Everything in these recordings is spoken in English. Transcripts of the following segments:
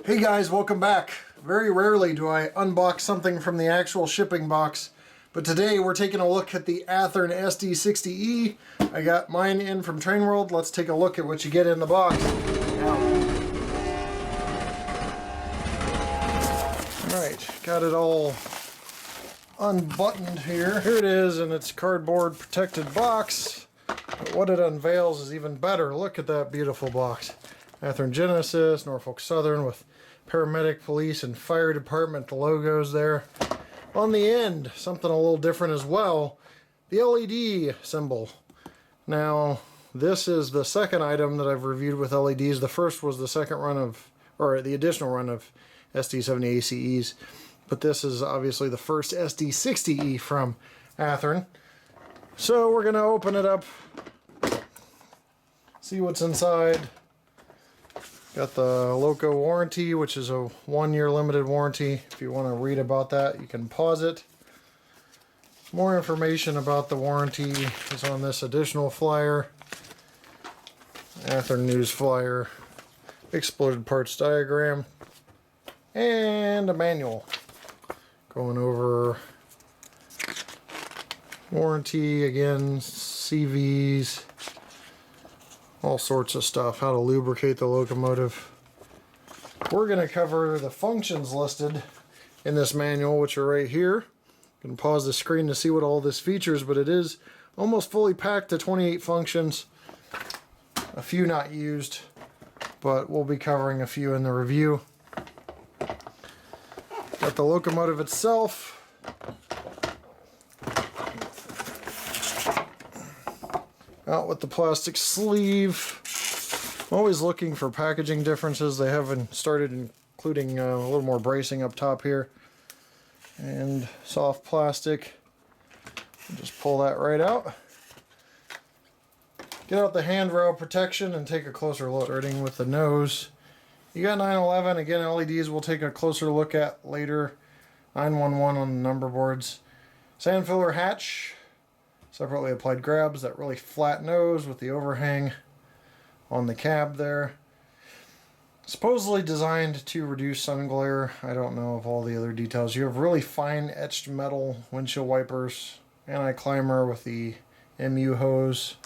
Hey guys, welcome back. Very rarely do I unbox something from the actual shipping box, but today we're taking a look at the Athearn SD60E. I got mine in from Train World. Let's take a look at what you get in the box. Alright, got it all unbuttoned here. Here it is in its cardboard protected box. But what it unveils is even better. Look at that beautiful box. Athearn Genesis, Norfolk Southern with paramedic, police, and fire department, the logos there. On the end, something a little different as well, the LED symbol. Now, this is the second item that I've reviewed with LEDs. The first was the second run of, or the additional run of SD60 ACEs, but this is obviously the first SD60E from Athearn. So we're going to open it up, see what's inside. Got the Loco warranty, which is a 1-year limited warranty. If you want to read about that, you can pause it. More information about the warranty is on this additional flyer. Athearn News flyer, exploded parts diagram, and a manual going over warranty again, CVs, all sorts of stuff, how to lubricate the locomotive. We're going to cover the functions listed in this manual, which are right here. You can pause the screen to see what all this features, but it is almost fully packed to 28 functions. A few not used, but we'll be covering a few in the review. Got the locomotive itself. Out with the plastic sleeve. I'm always looking for packaging differences. They haven't started including a little more bracing up top here. And soft plastic. Just pull that right out. Get out the handrail protection and take a closer look. Starting with the nose. You got 911. Again, LEDs we'll take a closer look at later. 911 on the number boards. Sand filler hatch. Separately applied grabs, that really flat nose with the overhang on the cab there. Supposedly designed to reduce sun glare. I don't know of all the other details. You have really fine etched metal windshield wipers, anti-climber with the MU hose.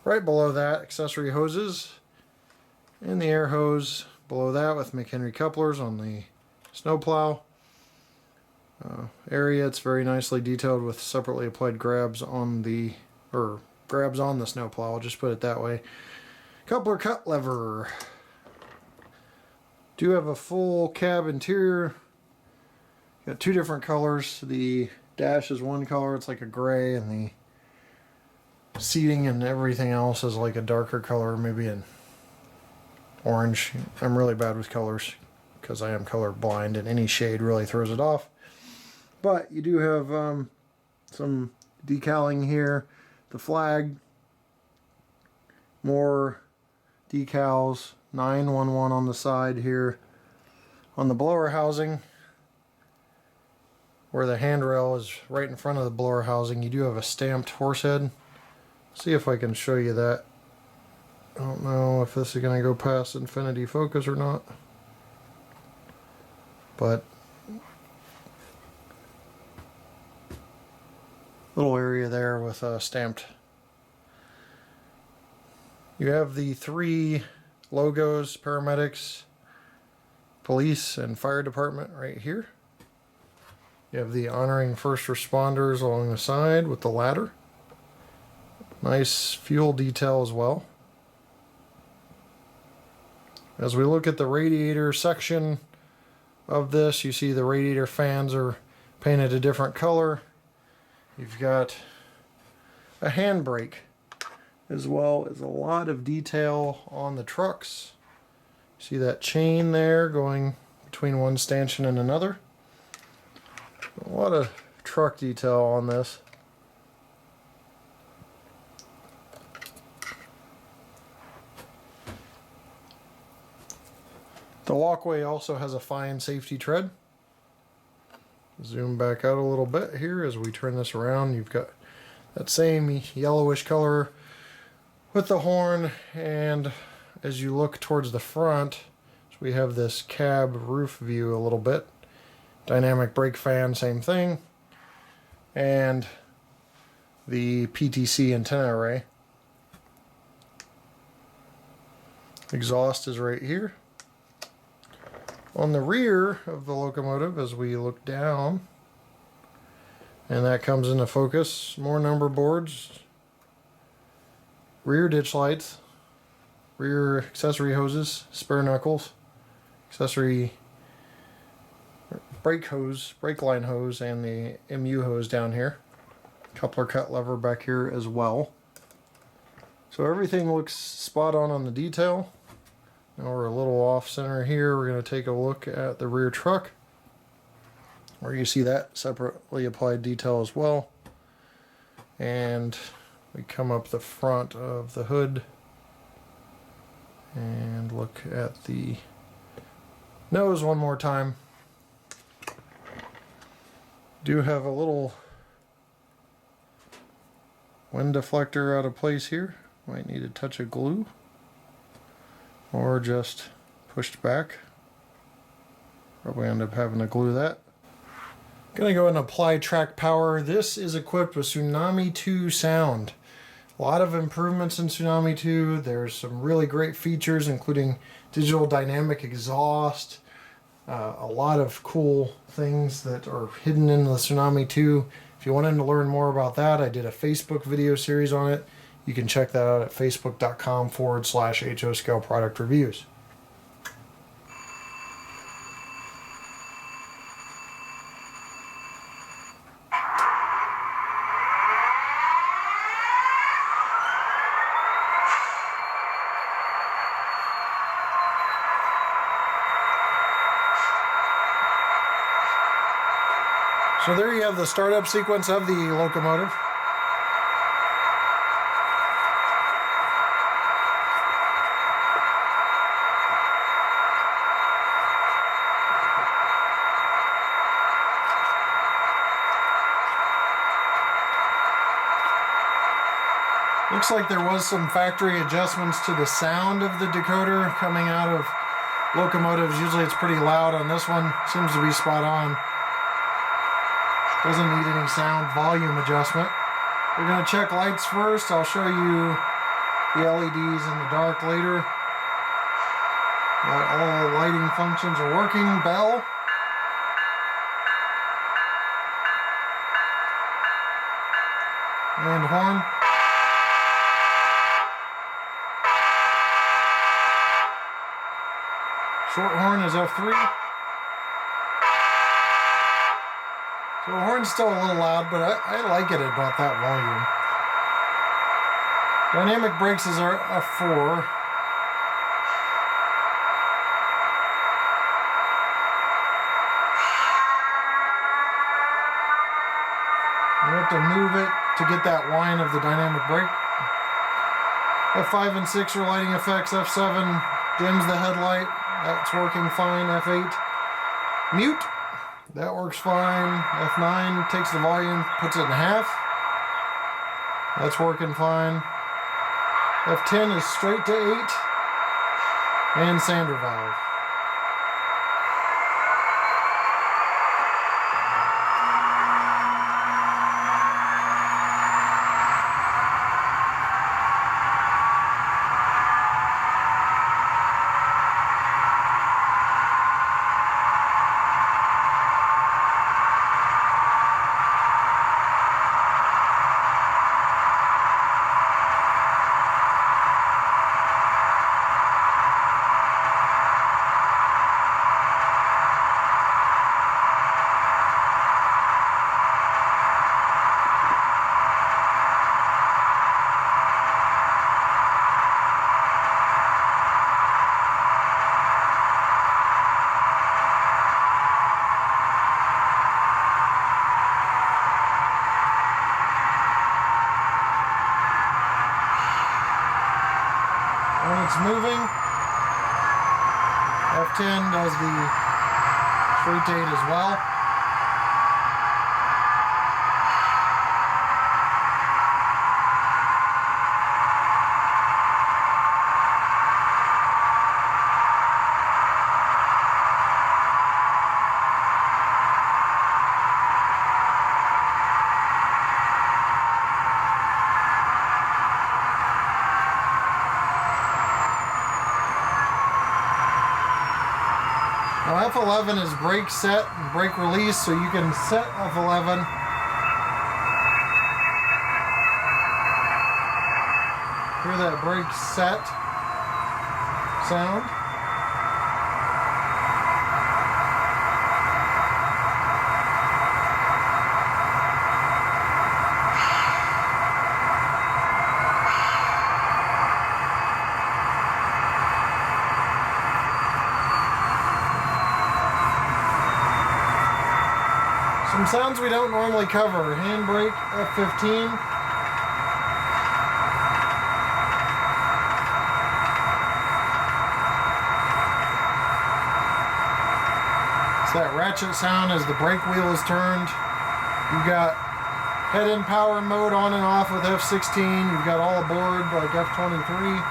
Right below that, accessory hoses, and the air hose below that with McHenry couplers on the snowplow. Area, it's very nicely detailed with separately applied grabs on the snowplow, I'll just put it that way. Coupler cut lever. Do have a full cab interior. Got two different colors. The dash is one color, it's like a gray, and the seating and everything else is like a darker color, maybe an orange. I'm really bad with colors because I am color blind, and any shade really throws it off. But you do have some decaling here. The flag, more decals, 911 on the side here. On the blower housing, where the handrail is right in front of the blower housing, you do have a stamped horse head. See if I can show you that. I don't know if this is going to go past infinity focus or not. But little area there with stamped. You have the three logos, paramedics, police, and fire department right here. You have the honoring first responders along the side with the ladder. Nice fuel detail as well. As we look at the radiator section of this, you see the radiator fans are painted a different color. You've got a handbrake, as well as a lot of detail on the trucks. See that chain there going between one stanchion and another? A lot of truck detail on this. The walkway also has a fine safety tread. Zoom back out a little bit here as we turn this around. You've got that same yellowish color with the horn, and as you look towards the front, just we have this cab roof view a little bit. Dynamic brake fan, same thing. And the PTC antenna array. Exhaust is right here. On the rear of the locomotive, as we look down, and that comes into focus, more number boards, rear ditch lights, rear accessory hoses, spare knuckles, accessory brake hose, brake line hose, and the MU hose down here. Coupler cut lever back here as well. So everything looks spot on the detail. Now we're a little off center here. We're going to take a look at the rear truck, where you see that separately applied detail as well. And we come up the front of the hood and look at the nose one more time. Do have a little wind deflector out of place here. Might need a touch of glue or just pushed back. Probably end up having to glue that. Gonna go and apply track power. This is equipped with Tsunami 2 sound. A lot of improvements in Tsunami 2. There's some really great features, including digital dynamic exhaust, a lot of cool things that are hidden in the Tsunami 2. If you wanted to learn more about that, I did a Facebook video series on it. You can check that out at facebook.com/HO Scale Product Reviews. So there you have the startup sequence of the locomotive. Looks like there was some factory adjustments to the sound of the decoder coming out of locomotives. Usually it's pretty loud. On this one, seems to be spot on. Doesn't need any sound volume adjustment. We're going to check lights first. I'll show you the LEDs in the dark later. But all lighting functions are working. Bell. And horn. Short horn is F3. So the horn's still a little loud, but I like it at about that volume. Dynamic brakes is our F4. You have to move it to get that whine of the dynamic brake. F5 and 6 are lighting effects. F7 dims the headlight. That's working fine. F8, mute. That works fine. F9 takes the volume, puts it in half. That's working fine. F10 is straight to 8. And sander valve. When it's moving, F10 does the straight to 8 as well. Now F11 is brake set and brake release, so you can set F11. Hear that brake set sound? Some sounds we don't normally cover. Handbrake, F15. It's that ratchet sound as the brake wheel is turned. You've got head-in power mode on and off with F16. You've got all aboard like F23.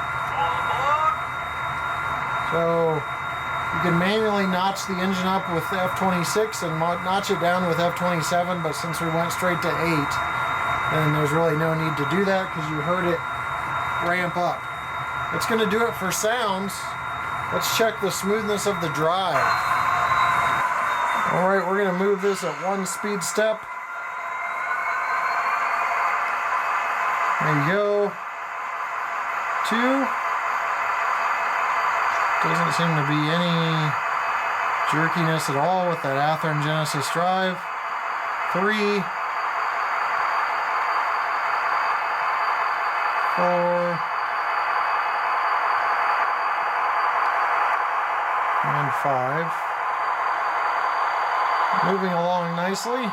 So you can manually notch the engine up with F26 and notch it down with F27, but since we went straight to 8, then there's really no need to do that because you heard it ramp up. That's going to do it for sounds. Let's check the smoothness of the drive. Alright, we're going to move this at 1 speed step. There you go. 2. Doesn't seem to be any jerkiness at all with that Athearn Genesis drive. 3, 4, and 5. Moving along nicely.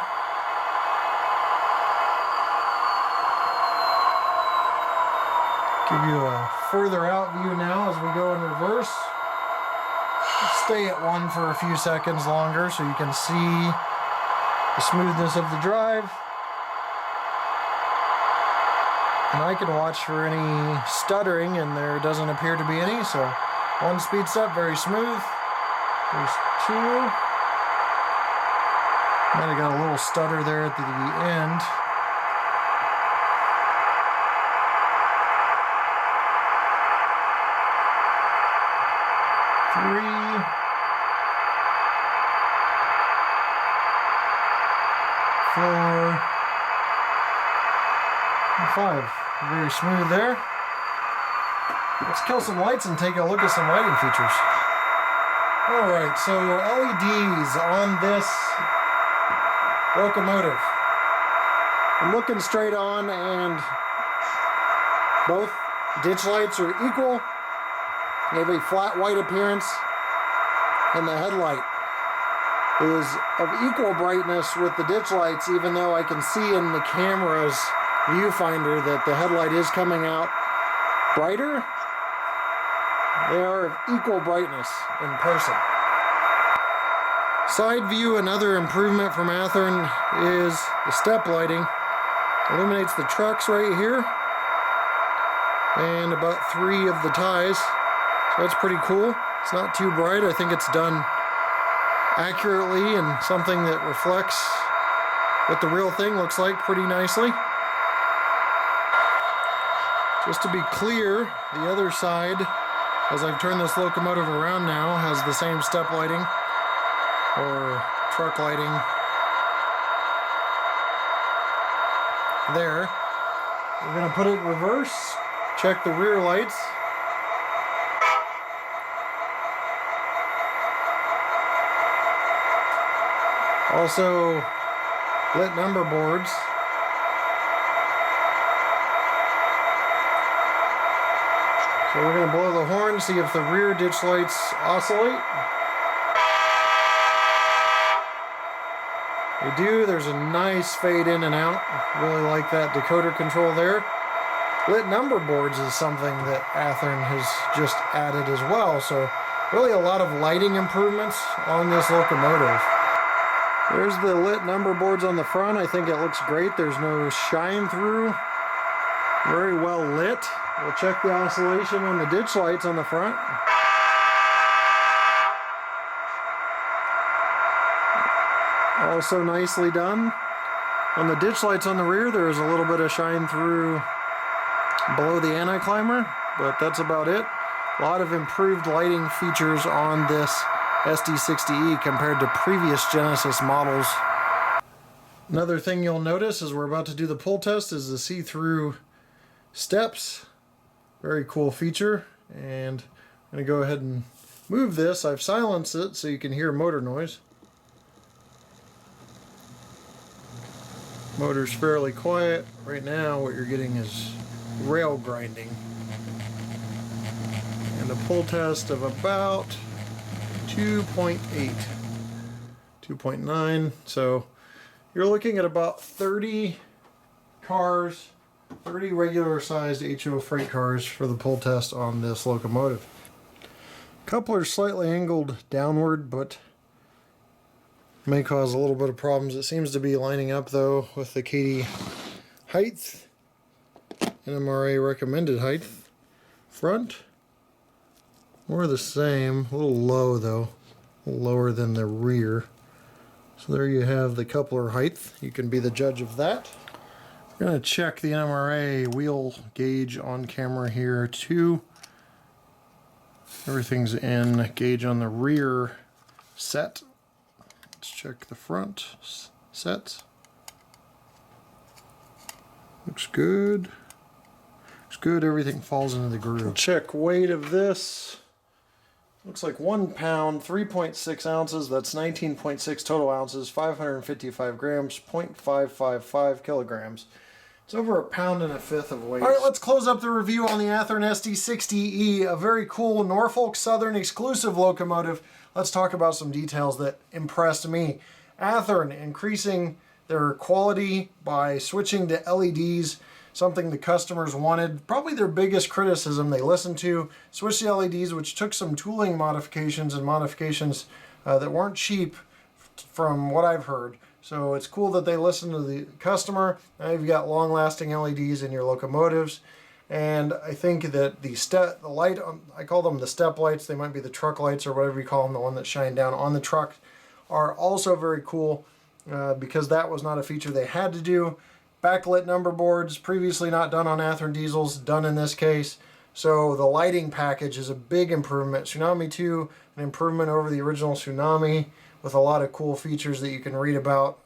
Give you a further out view now as we go in reverse. Stay at 1 for a few seconds longer so you can see the smoothness of the drive. And I can watch for any stuttering, and there doesn't appear to be any, so 1 speed step, very smooth. There's 2. Might have got a little stutter there at the end. 3, 4, and 5. Very smooth there. Let's kill some lights and take a look at some lighting features. Alright, so LEDs on this Locomotive. I'm looking straight on and both ditch lights are equal. They have a flat white appearance, and the headlight is of equal brightness with the ditch lights, even though I can see in the camera's viewfinder that the headlight is coming out brighter. They are of equal brightness in person. Side view, another improvement from Athearn is the step lighting. Illuminates the trucks right here and about 3 of the ties. So that's pretty cool. It's not too bright. I think it's done accurately and something that reflects what the real thing looks like pretty nicely. Just to be clear, the other side, as I've turned this locomotive around now, has the same step lighting or truck lighting there. We're going to put it in reverse, check the rear lights. Also, lit number boards. So we're going to blow the horn, see if the rear ditch lights oscillate. They do. There's a nice fade in and out. Really like that decoder control there. Lit number boards is something that Athearn has just added as well. So really a lot of lighting improvements on this locomotive. There's the lit number boards on the front. I think it looks great. There's no shine through. Very well lit. We'll check the oscillation on the ditch lights on the front. Also nicely done. On the ditch lights on the rear, there's a little bit of shine through below the anti-climber, but that's about it. A lot of improved lighting features on this SD60E compared to previous Genesis models. Another thing you'll notice as we're about to do the pull test is the see-through steps. Very cool feature. And I'm going to go ahead and move this. I've silenced it so you can hear motor noise. Motor's fairly quiet. Right now what you're getting is rail grinding. And a pull test of about 2.8, 2.9. So you're looking at about 30 cars, 30 regular sized HO freight cars for the pull test on this locomotive. Coupler's slightly angled downward, but may cause a little bit of problems. It seems to be lining up though with the Katy height, NMRA recommended height. Front, more the same, a little low though, a little lower than the rear. So there you have the coupler height. You can be the judge of that. We're going to check the NMRA wheel gauge on camera here too. Everything's in. Gauge on the rear set. Let's check the front sets. Looks good. Looks good. Everything falls into the groove. Check weight of this. Looks like 1 pound, 3.6 ounces. That's 19.6 total ounces, 555 grams, 0.555 kilograms. It's over 1.5 pounds of weight. All right, let's close up the review on the Athearn SD60E, a very cool Norfolk Southern exclusive locomotive. Let's talk about some details that impressed me. Athearn increasing their quality by switching to LEDs, something the customers wanted. Probably their biggest criticism they listened to. Switched to LEDs, which took some tooling modifications and modifications that weren't cheap from what I've heard. So it's cool that they listen to the customer. Now you've got long-lasting LEDs in your locomotives. And I think that the light, I call them the step lights, they might be the truck lights or whatever you call them, the one that shine down on the truck, are also very cool because that was not a feature they had to do. Backlit number boards, previously not done on Athearn diesels, done in this case. So the lighting package is a big improvement. Tsunami 2, an improvement over the original Tsunami, with a lot of cool features that you can read about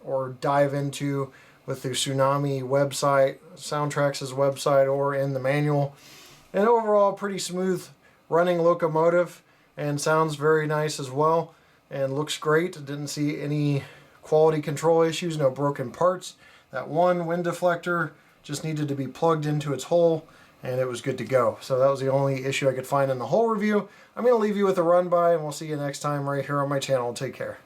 or dive into with the Tsunami website, Soundtrax's website, or in the manual. And overall, pretty smooth running locomotive and sounds very nice as well and looks great. Didn't see any quality control issues, no broken parts. That one wind deflector just needed to be plugged into its hole and it was good to go. So that was the only issue I could find in the whole review. I'm going to leave you with a run by and we'll see you next time right here on my channel. Take care.